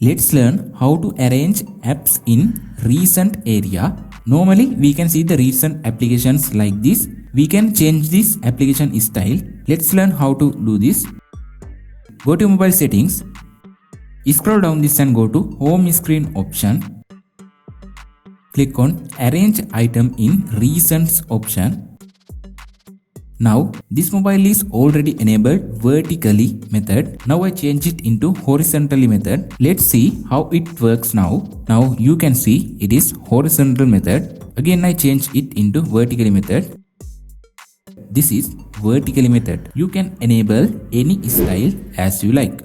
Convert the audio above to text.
Let's learn how to arrange apps in recent area. Normally we can see the recent applications like this. We can change this application style. Let's learn how to do this. Go to mobile settings. Scroll down this and go to home screen option. Click on arrange item in recents option. Now this mobile is already enabled vertically method. Now I change it into horizontally method. Let's see how it works now. Now you can see it is horizontal method. Again I change it into vertically method. This is vertically method. You can enable any style as you like.